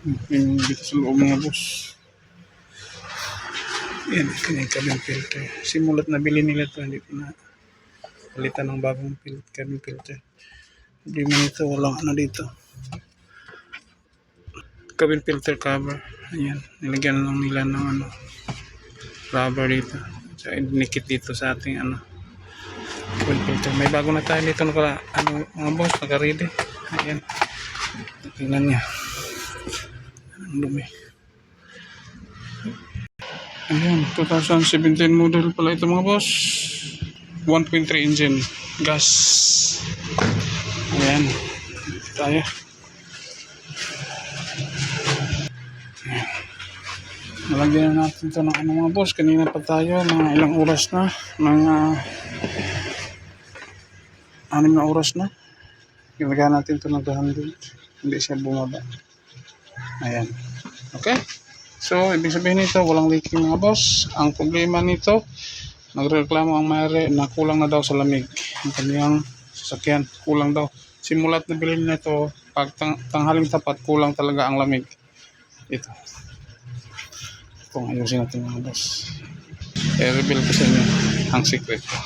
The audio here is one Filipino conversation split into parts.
Yung dito sa loob mga boss. Yan, kanyang filter. Simulat na bili nila ito, hindi pa na palitan ng bagong cabin filter. Hindi mo nito, walang ano dito. Cabin filter cover. Ayan, nilagyan lang nila ng ano, rubber dito. So, dinikit dito sa ating ano, cabin filter. May bago na tayo dito mga boss, naka-ready. Ayan. Tingnan niya. Ang dumi. Ayan, 2017 model pala ito mga boss. 1.3 engine. Gas. Ayan. Tayo. Ayan. Nalagyan na natin ito ng ano mga boss. Kanina pa tayo. Mga ilang oras na. Mga 6 na oras na. Nilagyan natin ito ng handle. Hindi siya bumaba. Ayan. Okay. So, ibig sabihin nito, walang leaking mga boss. Ang problema nito, nagreklamo ang may-ari na kulang na daw sa lamig. Ang kanyang sasakyan, kulang daw. Simulat na bilhin na ito, pag tanghaling tapat, kulang talaga ang lamig. Ito. Kung ayusin natin mga boss. I-reveal ko sa inyo ang secret ko.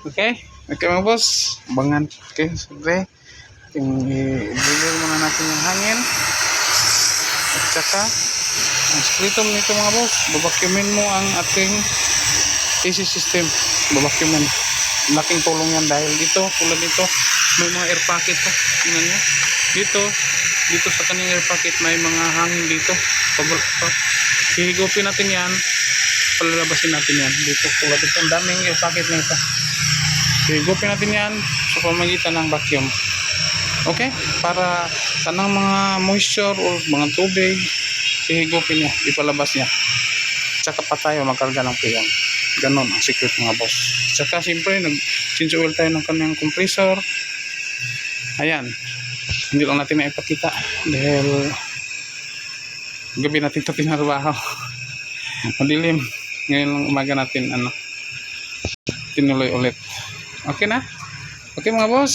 Okay? Okay mga boss. Abangan. Okay, sobre. I-reveal muna natin yung hangin. At saka, ang splitom nito mga boss, babacuumin mo ang ating AC system. Babacuumin. Laking tulong yan dahil dito, tulad dito, may mga air pocket to. Tingnan nyo. Dito sa kanyang air pocket, may mga hangin dito. Hihigupin natin yan, palalabasin natin yan. Dito, tulad dito, ang daming air pocket na ito. Hihigupin natin yan sa pamagitan ng vacuum. Okay? Para kanang mga moisture o mga tubig, ihigupin niya, ipalabas niya. Tsaka pa tayo magkarga ng freon. Ganon ang secret mga boss. Tsaka siyempre, nag-change oil tayo ng kanyang compressor. Ayan. Hindi lang natin na ipakita dahil gabi natin ito tinarbaho. Madilim. Ngayon lang umaga natin tinuloy ulit. Okay na? Okay mga boss.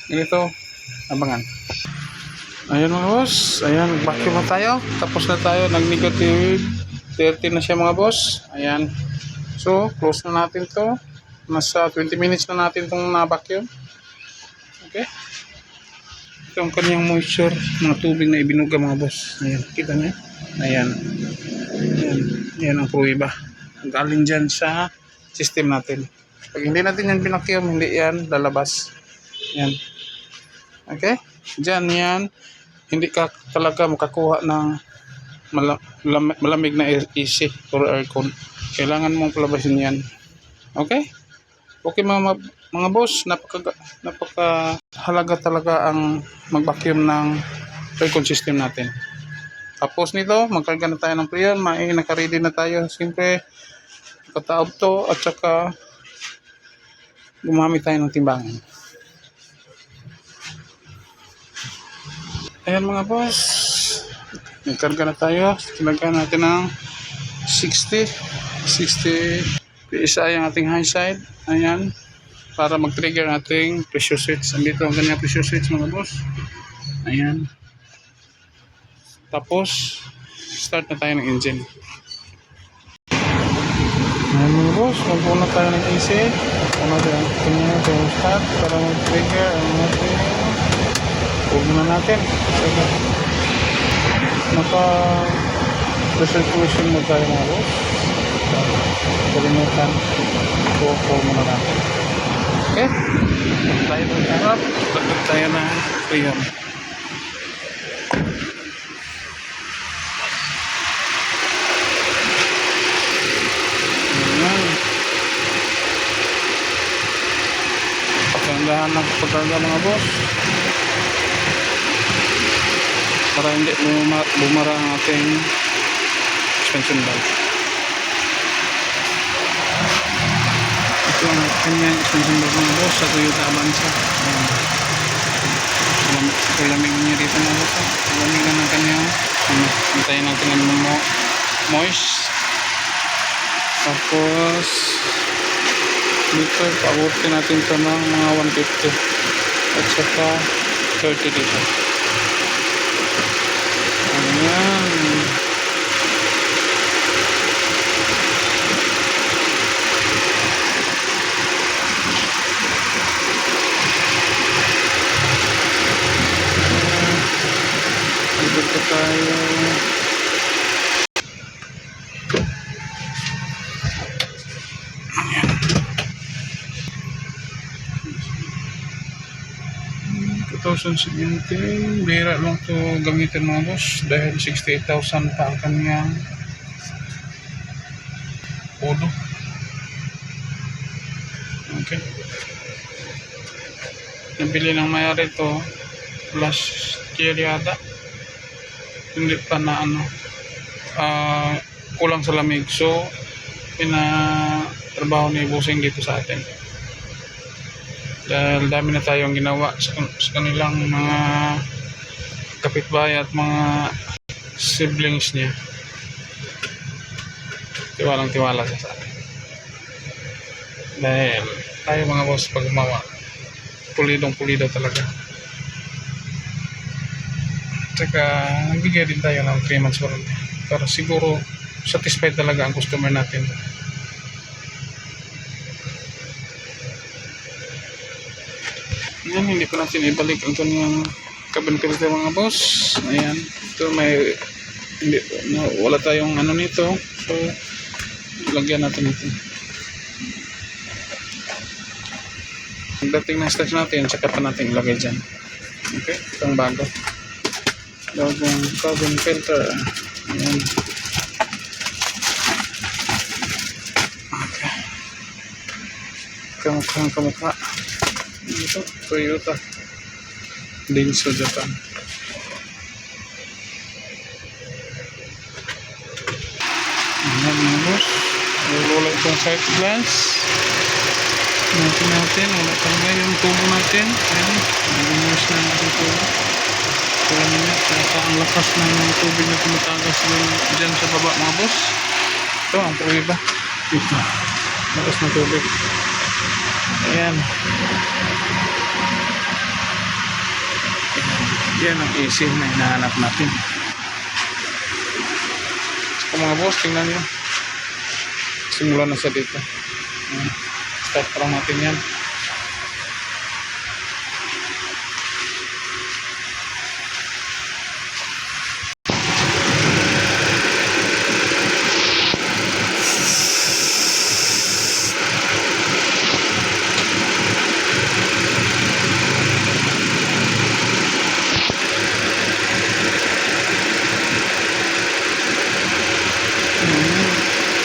Ganito. Abangan. Ayan mga boss. Ayan, vacuum na tayo. Tapos na tayo. Nag-negative 30 na siya mga boss. Ayan. So, close na natin to. Nasa 20 minutes na natin itong na-vacuum. Okay. Ito ang kanyang moisture. Mga tubig na ibinuga mga boss. Ayan. Kita niyo? Ayan. Ayan. Ayan ang pruweba. Galing dyan sa system natin. Pag hindi natin yan binacuum, hindi yan lalabas. Ayan. Okay? Diyan yan. Hindi ka talaga makakuha ng malamig na AC or aircon. Kailangan mong palabasin yan. Okay? Okay mga boss, napaka-halaga talaga ang mag-vacuum ng aircon system natin. Tapos nito, magkarga na tayo ng freon, naka-ready na tayo. Siyempre, kataob to at saka gumamit tayo ng timbangan. Ayan mga boss, nagkarga na tayo. Tinagyan natin ng 60 PSI ang ating high side. Ayan, para mag-trigger ating pressure switch. Andito ang kanyang pressure switch mga boss. Ayan. Tapos, start na tayo ng engine. Ayan mga boss, magpuna tayo ng AC. Una tayo ang kanyang start para mag-trigger ang ating. Huwag na natin. Naka-recirculation mo tayo mga boss. Kalimutan. Go muna natin. Okay? Tayo ng harap. Lagdag tayo na freon. Ayan. Pagkandahan ng pagkarga mga boss. Para hindi bumara ang ating suspension valve. Ito ang kanyang suspension valve mga boss sa Toyota Avanza. Lamig niya dito mga boss. Lamig na ng kanyang hintayin natin ng moist. Tapos dito paabutin natin ito ng mga 150 at saka 30 dito. tayo. Ayan. 2017, bihira lang to gamitin mga boss dahil 68,000 pa ang kanyang ulo. Okay. Nabili ng mayari to last year yata. Hindi pa na kulang sa lamig. So, pinatrabaho ni Busing dito sa atin. Dahil dami na tayong ginawa sa kanilang mga kapitbahay at mga siblings niya. Tiwalang-tiwala siya sa atin. Dahil tayo mga boss pag gumawa, pulidong-pulido talaga. Tsaka nagbigay din tayo ng 3 months warranty para siguro satisfied talaga ang customer natin. Yan, hindi pa natin ibalik ang kanyang cabin filter mga boss. Ayan, ito may wala tayong nito, so lagyan natin ito. Pagdating na stage natin, saka pa natin ilagay dyan. Okay, itong bagong cabin filter. Ayan. Okay, kamukha ito, Toyota Denso Japan. Ayan mga boss, wala itong side glance natin, wala talaga yung tubo natin. Ayan, nag-immerse na natin tubo. Kaya naman, kaya ang lakas ng tubig na tumatagas dyan sa baba mga boss. Ito ang prueba, ito lakas ng tubig. Ayan. Yan ang AC na hinahanap natin. So mga boss, tingnan nyo. Simula na sa dito. Start pa lang natin yan.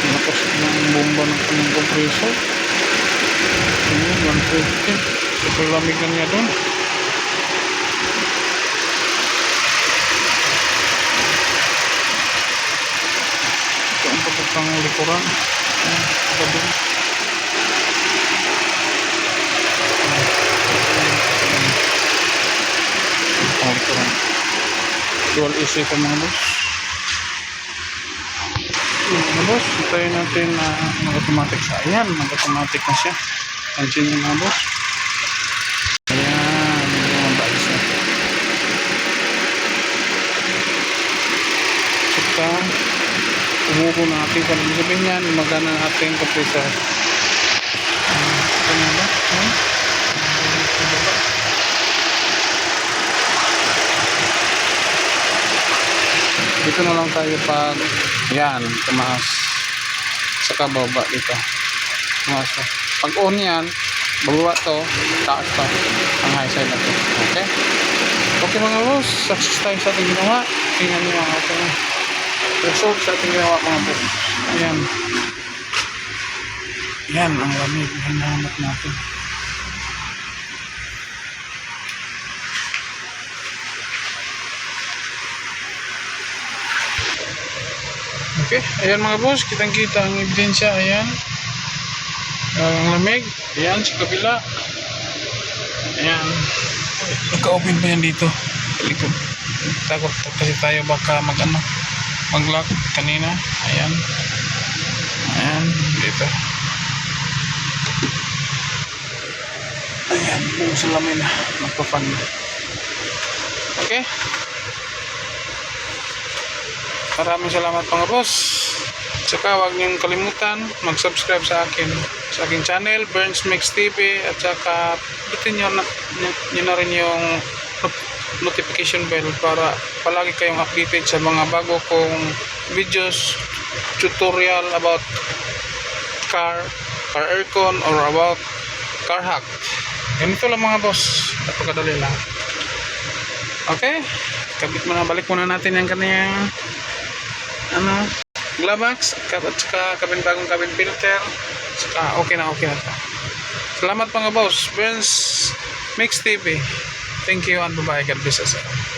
Lakas ng bomba ng kanyang compressor. Ayan, 150. Super lamig na niya doon. Ito ang pagkakang likuran. Ayan, ito doon. Ang likuran. Dual AC ito mga boss. Mga boss, tayo natin na mag-automatic sa ayan, mag-automatic na siya. Pansin nyo mga boss. Ayan, yung mga siya. Saka, umubo na natin. Kung sabihin yan, magana natin compressor. Ito nga ba? Dito na lang tayo pag yan, tumaas sa kababa dito. Tumaas pa. Pag on yan, bababa to, taas pa ang high side na to. Okay? Okay mga boss, success tayo sa ating ginawa. Tingnan nyo mga ating result sa ating ginawa mga boss. Ayan. Yan ang lamig na hinahanap natin. Okay, ayan mga boss, kitang-kita ang ebidensya, ayan. Ang lamig, ayan sa kabila. Ayan. Naka-open pa yan dito. Likod. Takot kasi tayo baka mag-lock kanina. Ayan. Ayan, dito. Ayan, buong salamin na. Magpa-fan. Okay. Maraming salamat mga boss. Saka huwag niyong kalimutan mag-subscribe sa aking channel, Burns Mix TV, at saka pinutin nyo na rin yung notification bell para palagi kayong updated sa mga bago kong videos, tutorial about car aircon or about car hack. Ganito lang mga boss, napakadali lang. Okay, kabit mo na, balik muna natin yung kaniyang Glavax at saka bagong cabin filter, saka okay na to. Salamat mga boss, Benz Mix TV. Thank you and bye-bye. God bless us all.